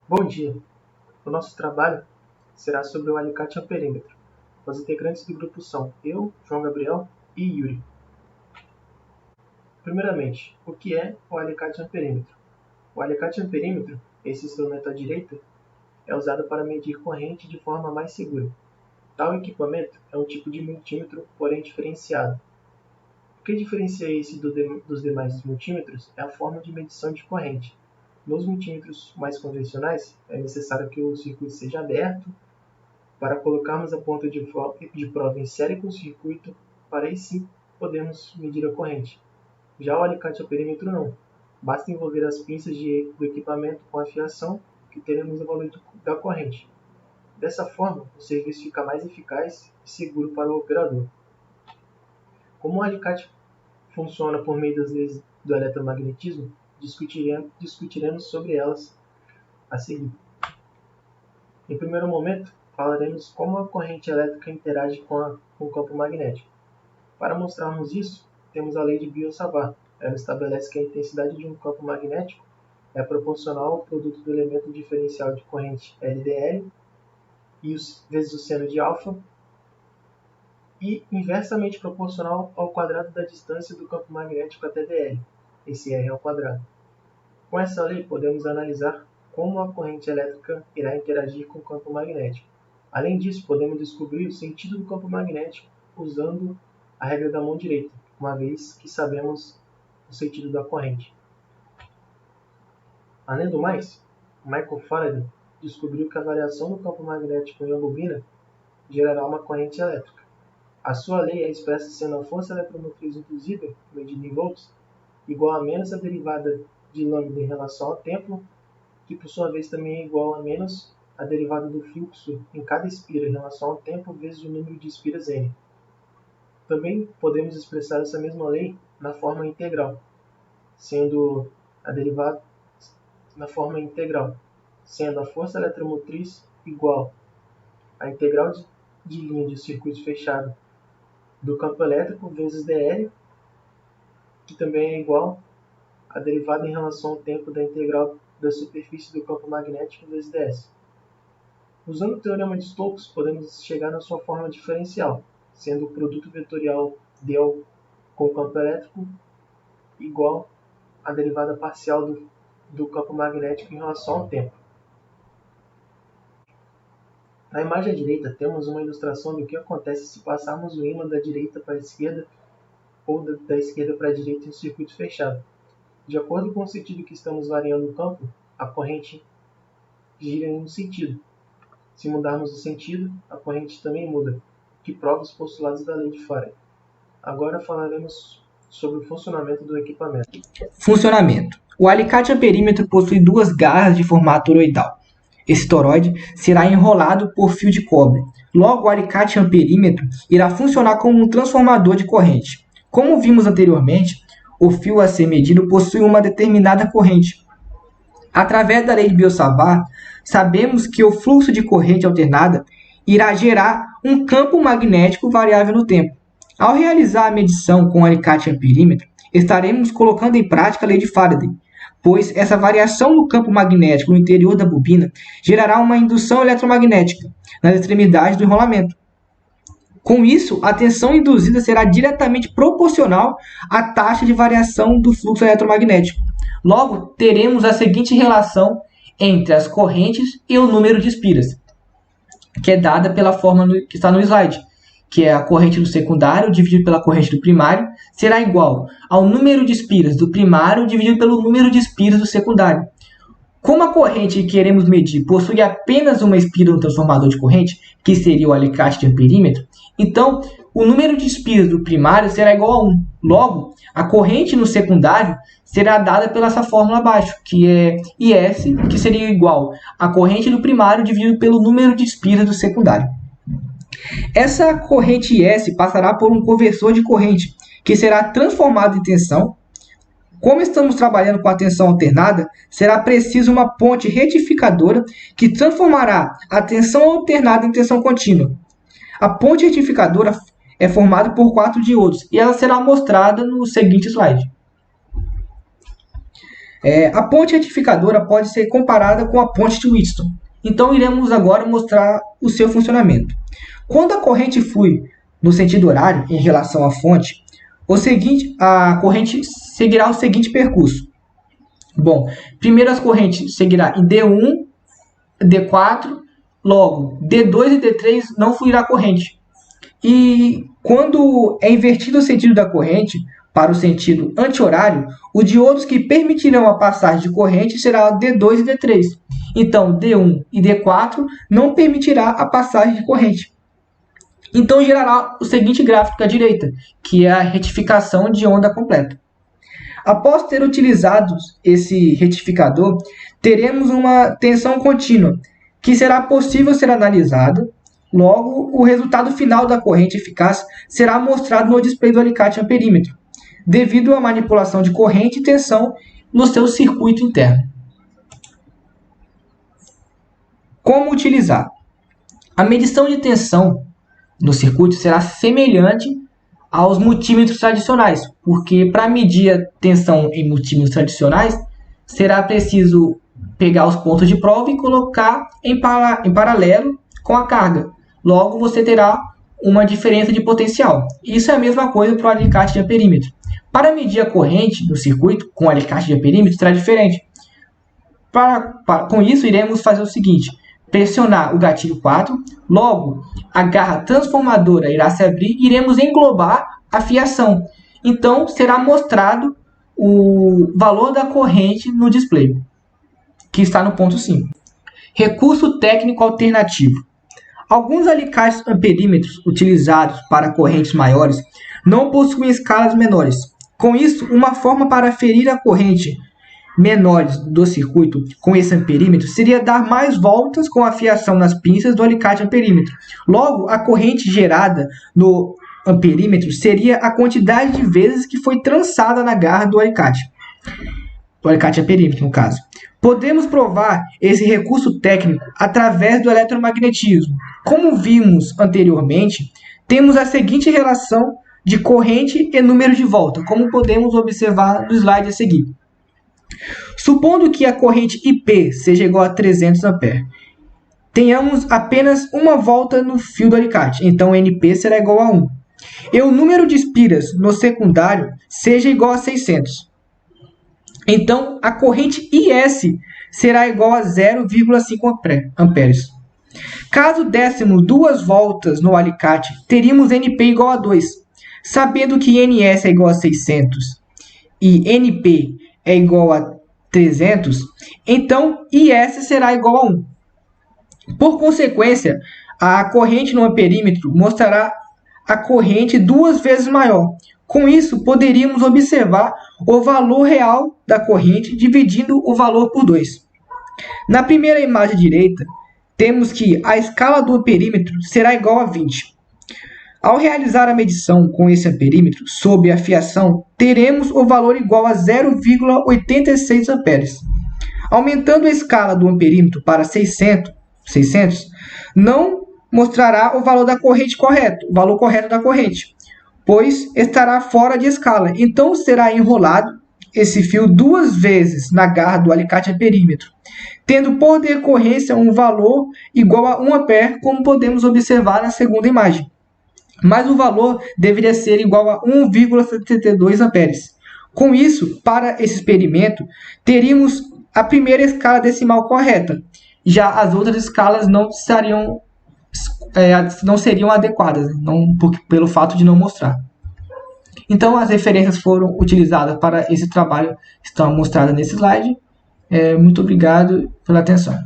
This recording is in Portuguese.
Bom dia! O nosso trabalho será sobre o alicate amperímetro. Os integrantes do grupo são eu, João Gabriel e Yuri. Primeiramente, o que é o alicate amperímetro? O alicate amperímetro, esse instrumento à direita, é usado para medir corrente de forma mais segura. Tal equipamento é um tipo de multímetro, porém diferenciado. O que diferencia esse dos demais multímetros é a forma de medição de corrente. Nos multímetros mais convencionais, é necessário que o circuito seja aberto para colocarmos a ponta de prova em série com o circuito, para aí sim podermos medir a corrente. Já o alicate amperímetro não. Basta envolver as pinças do equipamento com a fiação que teremos o valor da corrente. Dessa forma, o serviço fica mais eficaz e seguro para o operador. Como o alicate funciona por meio das leis do eletromagnetismo, discutiremos sobre elas a seguir. Em primeiro momento, falaremos como a corrente elétrica interage com o campo magnético. Para mostrarmos isso, temos a lei de Biot-Savart. Ela estabelece que a intensidade de um campo magnético é proporcional ao produto do elemento diferencial de corrente LDL vezes o seno de alfa e inversamente proporcional ao quadrado da distância do campo magnético até dl, esse R ao quadrado. Com essa lei, podemos analisar como a corrente elétrica irá interagir com o campo magnético. Além disso, podemos descobrir o sentido do campo magnético usando a regra da mão direita, uma vez que sabemos o sentido da corrente. Além do mais, Michael Faraday descobriu que a variação do campo magnético em uma bobina gerará uma corrente elétrica. A sua lei é expressa sendo a força eletromotriz induzida, medida em volts, igual a menos a derivada de lambda em relação ao tempo, que por sua vez também é igual a menos a derivada do fluxo em cada espira em relação ao tempo vezes o número de espiras n. Também podemos expressar essa mesma lei na forma integral, sendo a força eletromotriz igual à integral de linha de circuito fechado do campo elétrico vezes dl, que também é igual à derivada em relação ao tempo da integral da superfície do campo magnético vezes ds. Usando o teorema de Stokes, podemos chegar na sua forma diferencial, sendo o produto vetorial del com o campo elétrico igual à derivada parcial do campo magnético em relação ao tempo. Na imagem à direita, temos uma ilustração do que acontece se passarmos o ímã da direita para a esquerda ou da esquerda para a direita em um circuito fechado. De acordo com o sentido que estamos variando o campo, a corrente gira em um sentido. Se mudarmos o sentido, a corrente também muda, que prova os postulados da lei de Faraday. Agora falaremos sobre o funcionamento do equipamento. Funcionamento. O alicate amperímetro possui duas garras de formato toroidal. Esse toroide será enrolado por fio de cobre. Logo, o alicate amperímetro irá funcionar como um transformador de corrente. Como vimos anteriormente, o fio a ser medido possui uma determinada corrente. Através da lei de Biot-Savart, sabemos que o fluxo de corrente alternada irá gerar um campo magnético variável no tempo. Ao realizar a medição com o alicate amperímetro, estaremos colocando em prática a lei de Faraday, pois essa variação no campo magnético no interior da bobina gerará uma indução eletromagnética nas extremidades do enrolamento. Com isso, a tensão induzida será diretamente proporcional à taxa de variação do fluxo eletromagnético. Logo, teremos a seguinte relação entre as correntes e o número de espiras, que é dada pela forma que está no slide, que é a corrente do secundário dividido pela corrente do primário, será igual ao número de espiras do primário dividido pelo número de espiras do secundário. Como a corrente que queremos medir possui apenas uma espira no transformador de corrente, que seria o alicate de amperímetro, então o número de espiras do primário será igual a 1. Logo, a corrente no secundário será dada pela essa fórmula abaixo, que é IS, que seria igual à corrente do primário dividido pelo número de espiras do secundário. Essa corrente IS passará por um conversor de corrente, que será transformado em tensão. Como estamos trabalhando com a tensão alternada, será preciso uma ponte retificadora que transformará a tensão alternada em tensão contínua. A ponte retificadora é formada por 4 diodos e ela será mostrada no seguinte slide. A ponte retificadora pode ser comparada com a ponte de Wheatstone. Então, iremos agora mostrar o seu funcionamento. Quando a corrente flui no sentido horário em relação à fonte, a corrente seguirá o seguinte percurso. Bom, primeiro as correntes seguirá em D1, D4, logo D2 e D3 não fluirá corrente. E quando é invertido o sentido da corrente para o sentido anti-horário, os diodos que permitirão a passagem de corrente será D2 e D3. Então, D1 e D4 não permitirá a passagem de corrente. Então, gerará o seguinte gráfico à direita, que é a retificação de onda completa. Após ter utilizado esse retificador, teremos uma tensão contínua, que será possível ser analisada. Logo, o resultado final da corrente eficaz será mostrado no display do alicate amperímetro, devido à manipulação de corrente e tensão no seu circuito interno. Como utilizar? A medição de tensão no circuito será semelhante aos multímetros tradicionais, porque para medir a tensão em multímetros tradicionais, será preciso pegar os pontos de prova e colocar em paralelo com a carga. Logo, você terá uma diferença de potencial. Isso é a mesma coisa para o alicate de amperímetro. Para medir a corrente do circuito com o alicate de amperímetro será diferente. Com isso, iremos fazer o seguinte: pressionar o gatilho 4, logo a garra transformadora irá se abrir e iremos englobar a fiação. Então, será mostrado o valor da corrente no display, que está no ponto 5. Recurso técnico alternativo. Alguns alicates amperímetros utilizados para correntes maiores não possuem escalas menores. Com isso, uma forma para aferir a corrente menores do circuito com esse amperímetro seria dar mais voltas com a fiação nas pinças do alicate amperímetro. Logo, a corrente gerada no amperímetro seria a quantidade de vezes que foi trançada na garra do alicate amperímetro, no caso. Podemos provar esse recurso técnico através do eletromagnetismo. Como vimos anteriormente, temos a seguinte relação de corrente e número de volta, como podemos observar no slide a seguir. Supondo que a corrente IP seja igual a 300 A, tenhamos apenas uma volta no fio do alicate, então NP será igual a 1. E o número de espiras no secundário seja igual a 600. Então, a corrente IS será igual a 0,5 amperes. Caso dessemos duas voltas no alicate, teríamos NP igual a 2. Sabendo que NS é igual a 600 e NP é igual a 300, então IS será igual a 1. Por consequência, a corrente no amperímetro mostrará a corrente duas vezes maior. Com isso, poderíamos observar o valor real da corrente dividindo o valor por 2. Na primeira imagem direita, temos que a escala do amperímetro será igual a 20. Ao realizar a medição com esse amperímetro sob a fiação, teremos o valor igual a 0,86 amperes. Aumentando a escala do amperímetro para 600, não mostrará o valor da corrente correto, o valor correto da corrente, pois estará fora de escala. Então, será enrolado esse fio duas vezes na garra do alicate amperímetro, tendo por decorrência um valor igual a 1 ampere, como podemos observar na segunda imagem. Mas o valor deveria ser igual a 1,72 amperes. Com isso, para esse experimento, teríamos a primeira escala decimal correta. Já as outras escalas não seriam adequadas, pelo fato de não mostrar. Então, as referências foram utilizadas para esse trabalho, estão mostradas nesse slide. Muito obrigado pela atenção.